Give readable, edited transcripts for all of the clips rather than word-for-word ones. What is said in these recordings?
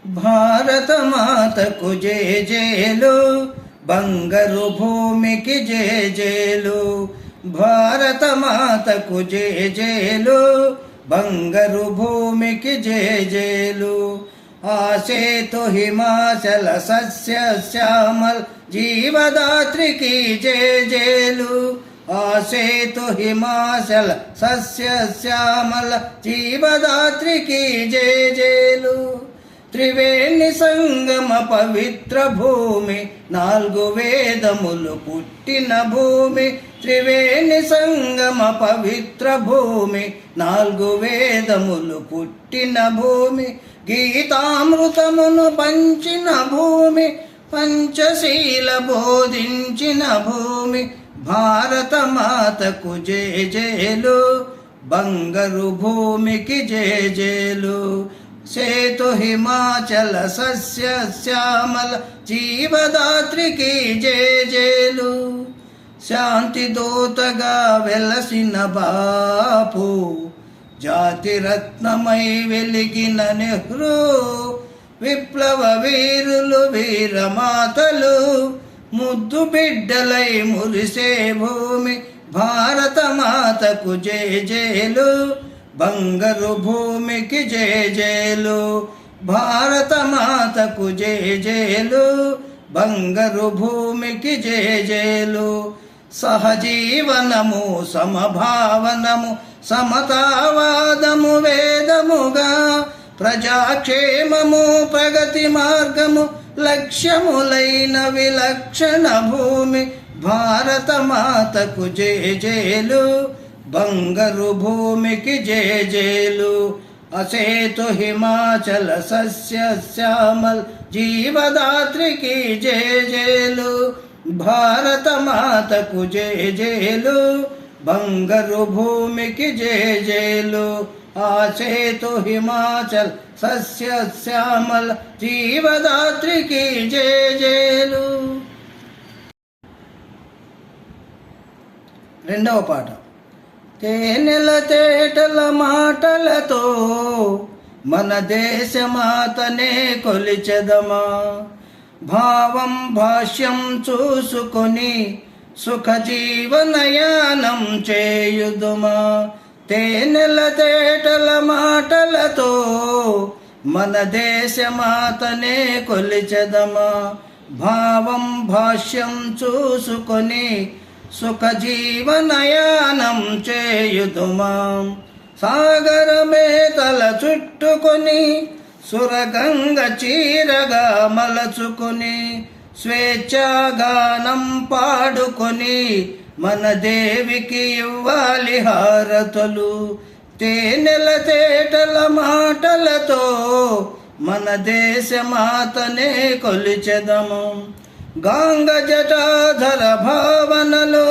భారత మాతకు జేజేలు, బంగారు భూమికి జేజేలు. భారత మాతకు జేజేలు, బంగారు భూమికి జేజేలు. ఆసేతు హిమాచల సస్య శ్యామల్ జీవదాత్రికి జేజేలు. ఆసేతు హిమాచల సస్య శ్యామల జీవదాత్రికి జేజేలు. త్రివేణి సంగమ పవిత్ర భూమి, 4 వేదములు పుట్టిన భూమి. త్రివేణి సంగమ పవిత్ర భూమి, 4 వేదములు పుట్టిన భూమి. గీతామృతమును పంచిన భూమి, పంచశీల బోధించిన భూమి. భారత మాతకు జేజేలు, బంగారు భూమికి జేజేలు. సేతు హిమాచల సస్య శ్యామల జీవదాత్రికి జేజేలు. శాంతి దూతగా వెలసిన బాపు, జాతి రత్నమై వెలిగిన నెహ్రూ. విప్లవ వీరులు వీరమాతలు, ముద్దు బిడ్డలై మురిసే భూమి. భారత మాతకు జేజేలు, బంగారు భూమికి జేజేలు. భారత మాతకు జేజేలు, బంగారు భూమికి జేజేలు. సహజీవనము సమభావనము సమతావాదము వేదముగా, ప్రజాక్షేమము ప్రగతి మార్గము లక్ష్యములైన విలక్షణ భూమి. భారత మాతకు జేజేలు, బంగారు భూమికి జేజేలు. అసేతు హిమాచల సస్య శ్యామల్ జీవదాత్రికి జేజేలు. భారత మాతకు జేజేలు, బంగారు భూమికి జేజేలు. ఆసేతు హిమాచల్ సస్య శ్యామల జీవదాత్రికి జేజేలు. రెండవ పాట. తేనెల తేటల మాటలతో మన దేశమాతనే కొలిచెదమా. భావం భాష్యం చూసుకొని సుఖ జీవనయానం చేయుదుమా. తేనెల తేటల మాటలతో మన దేశమాతనే కొలిచెదమా. భావం భాష్యం చూసుకొని సుఖ జీవనయానం చేయుదుమా. సాగరమే తల చుట్టుకొని సురగంగ చీరగా మలచుకొని, స్వేచ్ఛాగానం పాడుకొని మన దేవికి ఇవ్వాలి హారతులు. తేనెల తేటల మాటలతో మన దేశమాతనే కొలిచెదము. గాంగ జటాధర భావనలో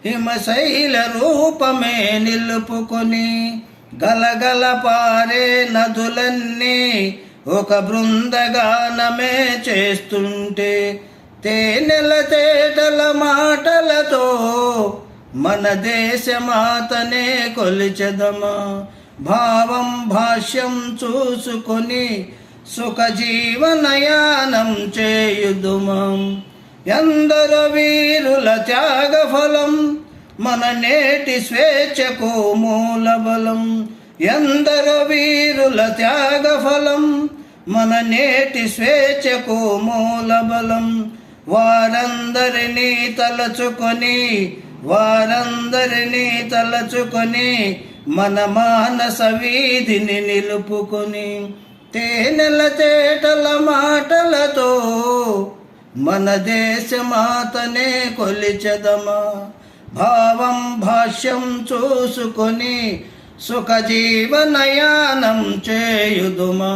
హిమశైల రూపమే నిలుపుకొని, గలగల పారే నదులన్నీ ఒక బృందగానమే చేస్తుంటే. తేనెల తేటల మాటలతో మన దేశమాతనే కొలిచెదమా. భావం భాష్యం చూసుకొని సుఖ జీవనయానం చేయుదుమా. ఎందరో వీరుల త్యాగ ఫలం మన నేటి స్వేచ్ఛకు మూలబలం. ఎందరో వీరుల త్యాగ ఫలం మన నేటి స్వేచ్ఛకు మూలబలం. వారందరినీ తలచుకొని మన మానస వీధిని నిలుపుకొని. తేనెల తేటల మాటలతో మన దేశమాతనే కొలిచెదమా. భావం భాష్యం చూసుకొని సుఖ జీవనయానం చేయుదుమా.